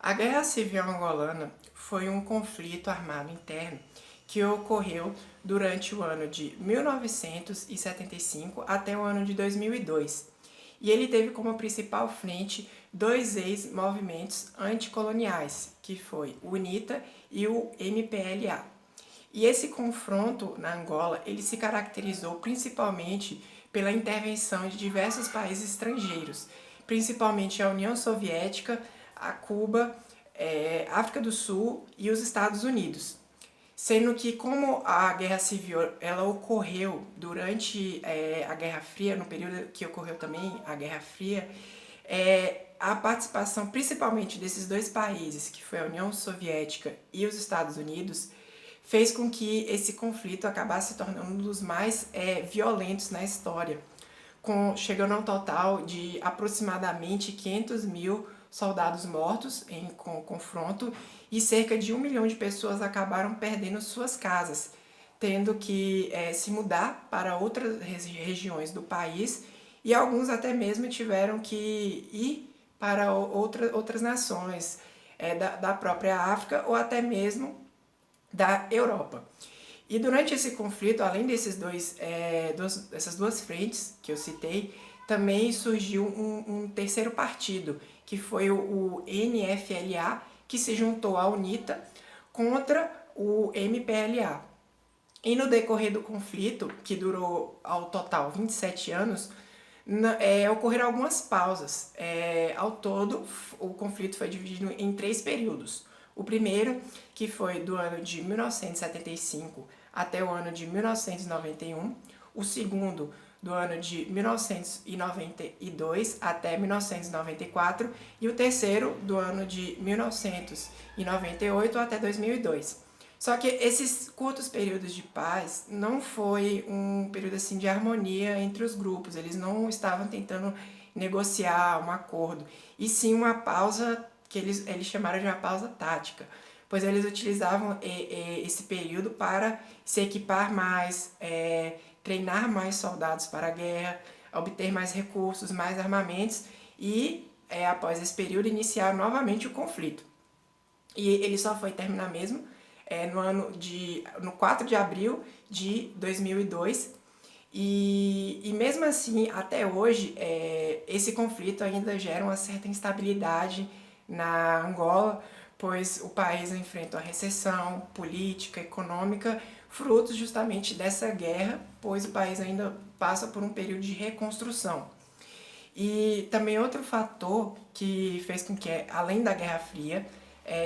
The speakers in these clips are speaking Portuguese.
A Guerra Civil Angolana foi um conflito armado interno que ocorreu durante o ano de 1975 até o ano de 2002. E ele teve como principal frente dois ex-movimentos anticoloniais, que foi o UNITA e o MPLA. E esse confronto na Angola, ele se caracterizou principalmente pela intervenção de diversos países estrangeiros, principalmente a União Soviética, a Cuba, África do Sul e os Estados Unidos. Sendo que como a Guerra Civil ela ocorreu durante a Guerra Fria, no período que ocorreu também a Guerra Fria, a participação principalmente desses dois países, que foi a União Soviética e os Estados Unidos, fez com que esse conflito acabasse se tornando um dos mais violentos na história, chegando a um total de aproximadamente 500 mil soldados mortos em confronto e cerca de 1 milhão de pessoas acabaram perdendo suas casas, tendo que se mudar para outras regiões do país e alguns até mesmo tiveram que ir para outras nações da própria África ou até mesmo da Europa. E durante esse conflito, além dessas duas frentes que eu citei, também surgiu um terceiro partido, que foi o NFLA, que se juntou à UNITA contra o MPLA. E no decorrer do conflito, que durou ao total 27 anos, ocorreram algumas pausas. Ao todo, o conflito foi dividido em 3 períodos. O primeiro, que foi do ano de 1975 até o ano de 1991. O segundo, do ano de 1992 até 1994. E o terceiro, do ano de 1998 até 2002. Só que esses curtos períodos de paz não foi um período assim de harmonia entre os grupos. Eles não estavam tentando negociar um acordo, e sim uma pausa que eles chamaram de uma pausa tática, pois eles utilizavam esse período para se equipar mais, treinar mais soldados para a guerra, obter mais recursos, mais armamentos e, após esse período, iniciar novamente o conflito. E ele só foi terminar mesmo no 4 de abril de 2002. E mesmo assim, até hoje, esse conflito ainda gera uma certa instabilidade na Angola, pois o país enfrenta uma recessão política, econômica, frutos justamente dessa guerra, pois o país ainda passa por um período de reconstrução. E também outro fator que fez com que, além da Guerra Fria,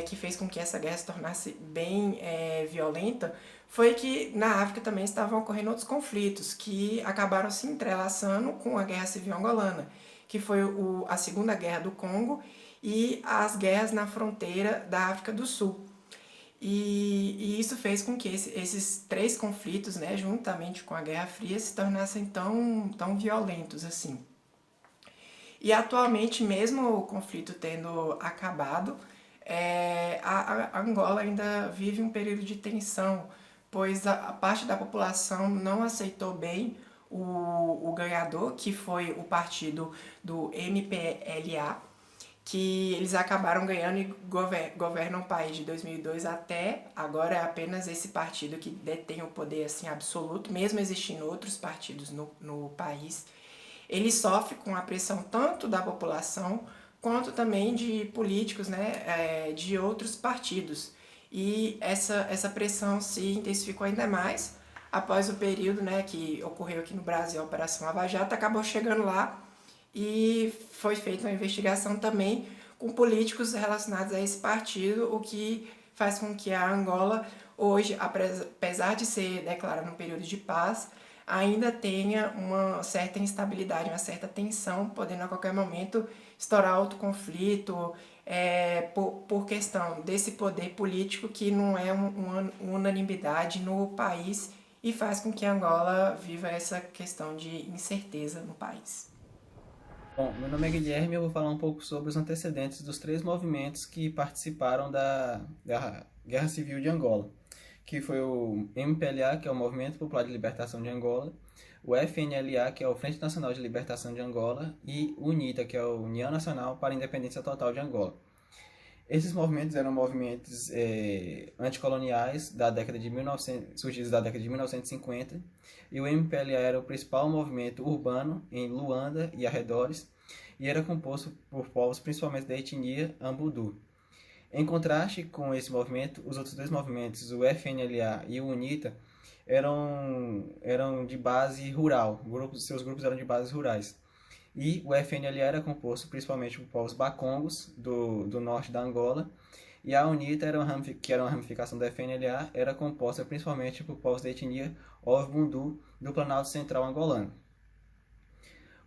que fez com que essa guerra se tornasse bem violenta, foi que na África também estavam ocorrendo outros conflitos que acabaram se entrelaçando com a Guerra Civil Angolana, que foi a Segunda Guerra do Congo e as guerras na fronteira da África do Sul. E isso fez com que esses 3 conflitos, né, juntamente com a Guerra Fria, se tornassem tão violentos assim. E atualmente, mesmo o conflito tendo acabado, a Angola ainda vive um período de tensão, pois a parte da população não aceitou bem o ganhador, que foi o partido do MPLA, que eles acabaram ganhando e governam o país de 2002 até agora. É apenas esse partido que detém o poder assim absoluto, mesmo existindo outros partidos no país. Ele sofre com a pressão tanto da população quanto também de políticos, né, de outros partidos. E essa pressão se intensificou ainda mais após o período, né, que ocorreu aqui no Brasil, a Operação Lava Jato, acabou chegando lá e foi feita uma investigação também com políticos relacionados a esse partido, o que faz com que a Angola hoje, apesar de ser declarada um período de paz, ainda tenha uma certa instabilidade, uma certa tensão, podendo a qualquer momento estourar outro conflito, por questão desse poder político que não é uma unanimidade no país e faz com que a Angola viva essa questão de incerteza no país. Bom, meu nome é Guilherme e eu vou falar um pouco sobre os antecedentes dos 3 movimentos que participaram da Guerra Civil de Angola, que foi o MPLA, que é o Movimento Popular de Libertação de Angola, o FNLA, que é o Frente Nacional de Libertação de Angola, e o UNITA, que é a União Nacional para a Independência Total de Angola. Esses movimentos eram movimentos anticoloniais da década de 1900, surgidos da década de 1950, e o MPLA era o principal movimento urbano em Luanda e arredores, e era composto por povos principalmente da etnia Ambudu. Em contraste com esse movimento, os outros dois movimentos, o FNLA e o UNITA, eram de base rural, seus grupos eram de bases rurais. E o FNLA era composto principalmente por povos bacongos do norte da Angola, e a UNITA, que era uma ramificação do FNLA, era composta principalmente por povos da etnia Ovo-Bundu do Planalto Central angolano.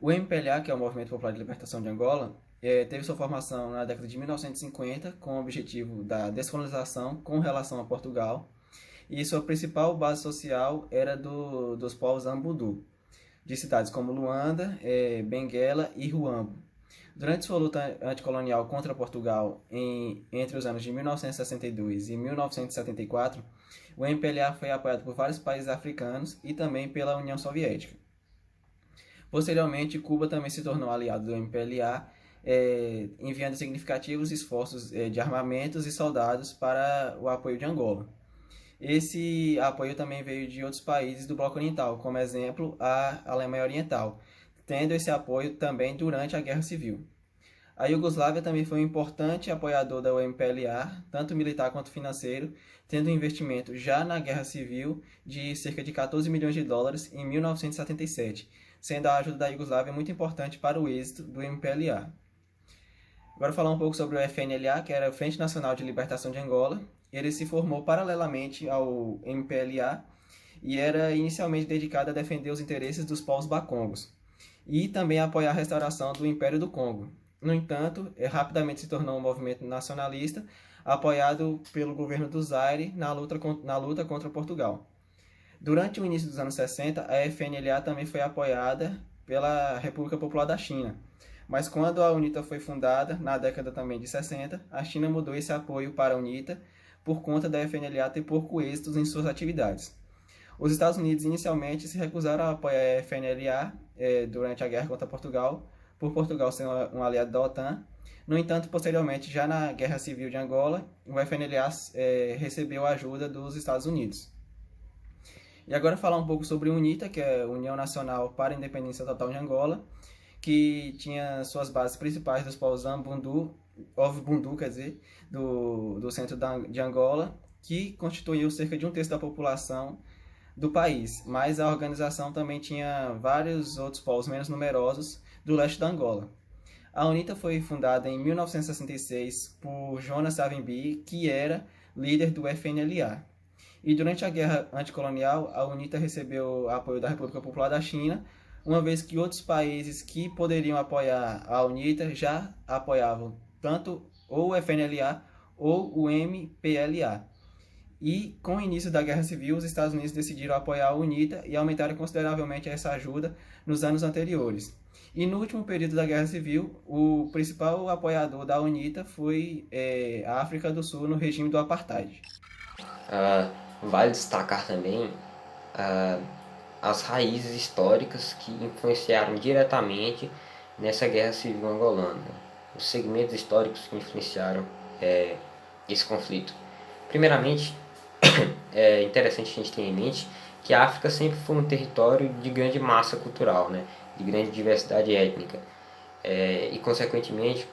O MPLA, que é o Movimento Popular de Libertação de Angola, teve sua formação na década de 1950 com o objetivo da descolonização com relação a Portugal, e sua principal base social era dos povos Ambudu, de cidades como Luanda, Benguela e Huambo. Durante sua luta anticolonial contra Portugal entre os anos de 1962 e 1974, o MPLA foi apoiado por vários países africanos e também pela União Soviética. Posteriormente, Cuba também se tornou aliado do MPLA, enviando significativos esforços de armamentos e soldados para o apoio de Angola. Esse apoio também veio de outros países do Bloco Oriental, como exemplo a Alemanha Oriental, tendo esse apoio também durante a Guerra Civil. A Iugoslávia também foi um importante apoiador da UMPLA, tanto militar quanto financeiro, tendo um investimento já na Guerra Civil de cerca de 14 milhões de dólares em 1977, sendo a ajuda da Iugoslávia muito importante para o êxito do MPLA. Agora falar um pouco sobre o FNLA, que era a Frente Nacional de Libertação de Angola. Ele se formou paralelamente ao MPLA e era inicialmente dedicado a defender os interesses dos povos bacongos e também a apoiar a restauração do Império do Congo. No entanto, rapidamente se tornou um movimento nacionalista, apoiado pelo governo do Zaire na luta contra Portugal. Durante o início dos anos 60, a FNLA também foi apoiada pela República Popular da China. Mas quando a UNITA foi fundada, na década também de 60, a China mudou esse apoio para a UNITA por conta da FNLA ter pouco êxito em suas atividades. Os Estados Unidos inicialmente se recusaram a apoiar a FNLA durante a guerra contra Portugal, por Portugal ser um aliado da OTAN. No entanto, posteriormente, já na Guerra Civil de Angola, o FNLA recebeu a ajuda dos Estados Unidos. E agora falar um pouco sobre a UNITA, que é a União Nacional para a Independência Total de Angola, que tinha suas bases principais dos povos Ovo-Bundu, do centro de Angola, que constituiu cerca de 1/3 da população do país, mas a organização também tinha vários outros povos menos numerosos do leste da Angola. A UNITA foi fundada em 1966 por Jonas Savimbi, que era líder do FNLA. E durante a guerra anticolonial, a UNITA recebeu apoio da República Popular da China, uma vez que outros países que poderiam apoiar a UNITA já apoiavam tanto ou o FNLA ou o MPLA. E com o início da Guerra Civil, os Estados Unidos decidiram apoiar a UNITA e aumentaram consideravelmente essa ajuda nos anos anteriores. E no último período da Guerra Civil, o principal apoiador da UNITA foi a África do Sul no regime do Apartheid. Vale destacar também as raízes históricas que influenciaram diretamente nessa Guerra Civil angolana, os segmentos históricos que influenciaram esse conflito. Primeiramente, é interessante a gente ter em mente que a África sempre foi um território de grande massa cultural, né? De grande diversidade étnica, e consequentemente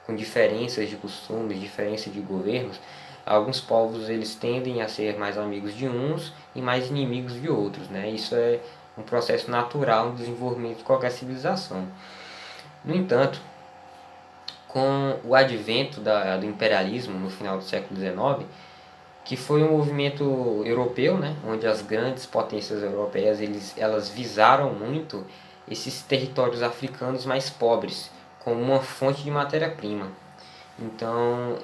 com diferenças de costumes, diferença de governos. Alguns povos eles tendem a ser mais amigos de uns e mais inimigos de outros, né? Isso é um processo natural no desenvolvimento de qualquer civilização. No entanto, com o advento do imperialismo no final do século XIX, que foi um movimento europeu, né? Onde as grandes potências europeias elas visaram muito esses territórios africanos mais pobres como uma fonte de matéria-prima. Então,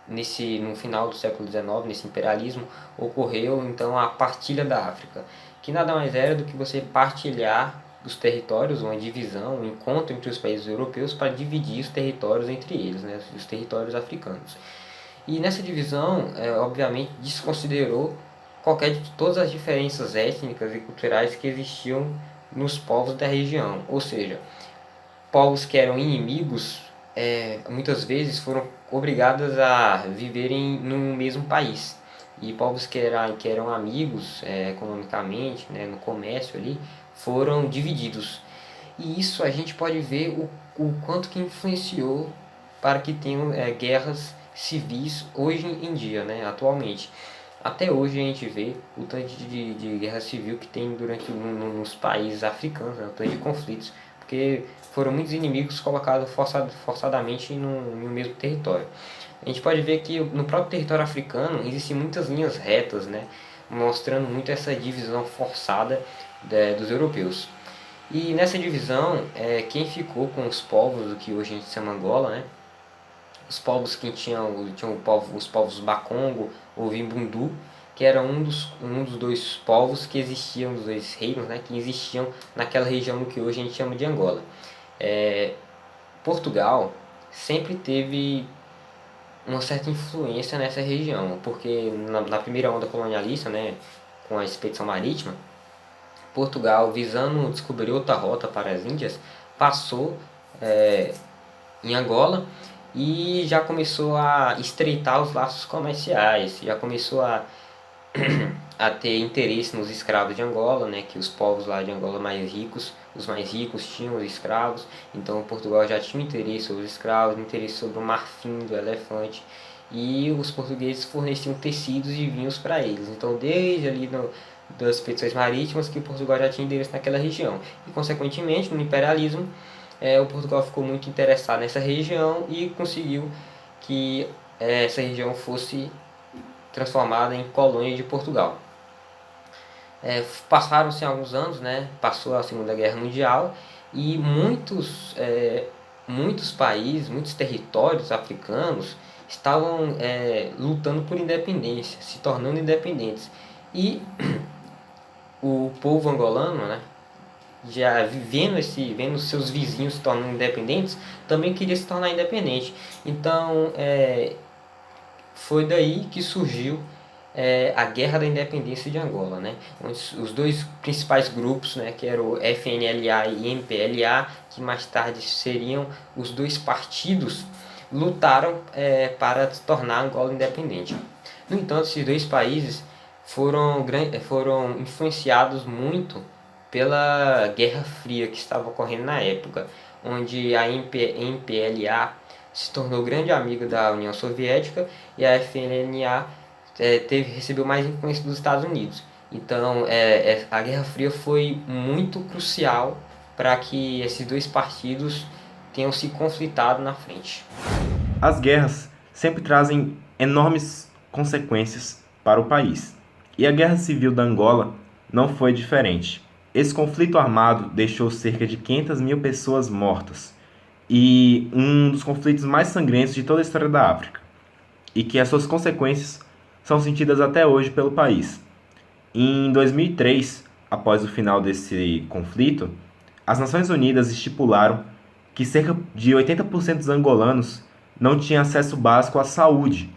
no final do século XIX, nesse imperialismo, ocorreu então a partilha da África, que nada mais era do que você partilhar os territórios, uma divisão, um encontro entre os países europeus para dividir os territórios entre eles, né, os territórios africanos. E nessa divisão, obviamente, desconsiderou todas as diferenças étnicas e culturais que existiam nos povos da região, ou seja, povos que eram inimigos muitas vezes foram obrigadas a viverem no mesmo país. E povos que eram amigos economicamente, né, no comércio ali, foram divididos. E isso a gente pode ver o quanto que influenciou para que tenham guerras civis hoje em dia, né, atualmente. Até hoje a gente vê o tanto de guerra civil que tem nos países africanos, né, o tanto de conflitos, porque foram muitos inimigos colocados forçadamente no mesmo território. A gente pode ver que no próprio território africano existem muitas linhas retas, né, mostrando muito essa divisão forçada dos europeus. E nessa divisão, quem ficou com os povos do que hoje a gente chama Angola, né, os povos que tinham os povos Bakongo ou Vimbundu, que era um dos dois povos que existiam, dos dois reinos, né, que existiam naquela região do que hoje a gente chama de Angola. Portugal sempre teve uma certa influência nessa região, porque na primeira onda colonialista, né, com a expedição marítima, Portugal, visando descobrir outra rota para as Índias, passou em Angola e já começou a estreitar os laços comerciais, já começou a ter interesse nos escravos de Angola, né, que os povos lá de Angola os mais ricos tinham os escravos, então Portugal já tinha interesse sobre os escravos, interesse sobre o marfim do elefante, e os portugueses forneciam tecidos e vinhos para eles. Então, desde ali das expedições marítimas que Portugal já tinha interesse naquela região. E, consequentemente, no imperialismo, o Portugal ficou muito interessado nessa região e conseguiu que essa região fosse transformada em colônia de Portugal. Passaram-se alguns anos, né? Passou a Segunda Guerra Mundial e muitos países, muitos territórios africanos estavam lutando por independência, se tornando independentes. E o povo angolano, né, já vendo seus vizinhos se tornando independentes, também queria se tornar independente. Então, foi daí que surgiu a Guerra da Independência de Angola, né? Onde os dois principais grupos, né, que eram o FNLA e MPLA, que mais tarde seriam os dois partidos, lutaram para se tornar Angola independente. No entanto, esses dois países foram influenciados muito pela Guerra Fria que estava ocorrendo na época, onde a MPLA se tornou grande amiga da União Soviética e a FNLA recebeu mais influência dos Estados Unidos. Então, a Guerra Fria foi muito crucial para que esses dois partidos tenham se conflitado na frente. As guerras sempre trazem enormes consequências para o país. E a Guerra Civil da Angola não foi diferente. Esse conflito armado deixou cerca de 500 mil pessoas mortas e um dos conflitos mais sangrentos de toda a história da África, e que as suas consequências são sentidas até hoje pelo país. Em 2003, após o final desse conflito, as Nações Unidas estipularam que cerca de 80% dos angolanos não tinham acesso básico à saúde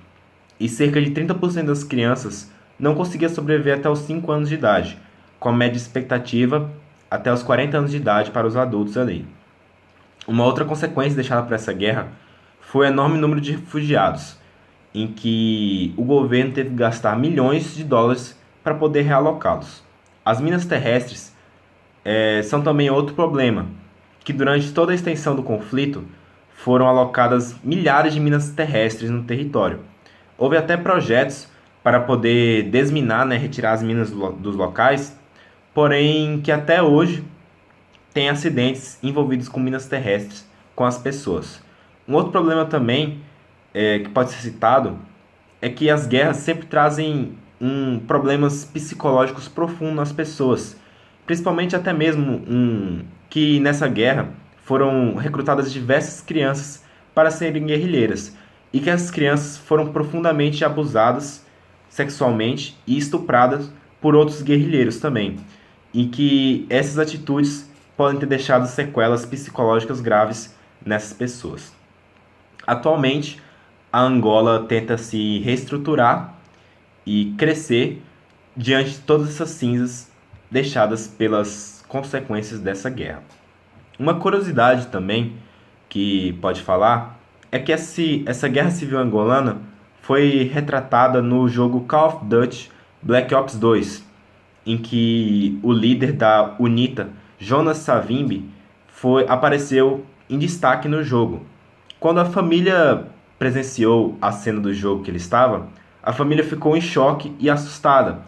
e cerca de 30% das crianças não conseguiam sobreviver até os 5 anos de idade, com a média expectativa até os 40 anos de idade para os adultos ali. Uma outra consequência deixada por essa guerra foi o enorme número de refugiados, em que o governo teve que gastar milhões de dólares para poder realocá-los. As minas terrestres são também outro problema, que durante toda a extensão do conflito foram alocadas milhares de minas terrestres no território. Houve até projetos para poder desminar, né, retirar as minas dos locais, porém que até hoje tem acidentes envolvidos com minas terrestres com as pessoas. Um outro problema também que pode ser citado é que as guerras sempre trazem problemas psicológicos profundos nas pessoas, principalmente até mesmo que nessa guerra foram recrutadas diversas crianças para serem guerrilheiras e que essas crianças foram profundamente abusadas sexualmente e estupradas por outros guerrilheiros também, e que essas atitudes podem ter deixado sequelas psicológicas graves nessas pessoas. Atualmente, a Angola tenta se reestruturar e crescer diante de todas essas cinzas deixadas pelas consequências dessa guerra. Uma curiosidade também que pode falar é que essa guerra civil angolana foi retratada no jogo Call of Duty Black Ops 2, em que o líder da UNITA, Jonas Savimbi, apareceu em destaque no jogo. Quando a família presenciou a cena do jogo que ele estava, a família ficou em choque e assustada,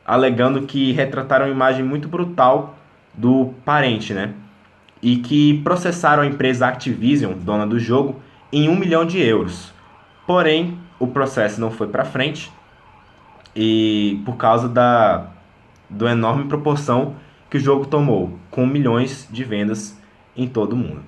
alegando que retrataram uma imagem muito brutal do parente, né? E que processaram a empresa Activision, dona do jogo, em 1 milhão de euros. Porém, o processo não foi para frente e por causa do enorme proporção que o jogo tomou, com milhões de vendas em todo o mundo.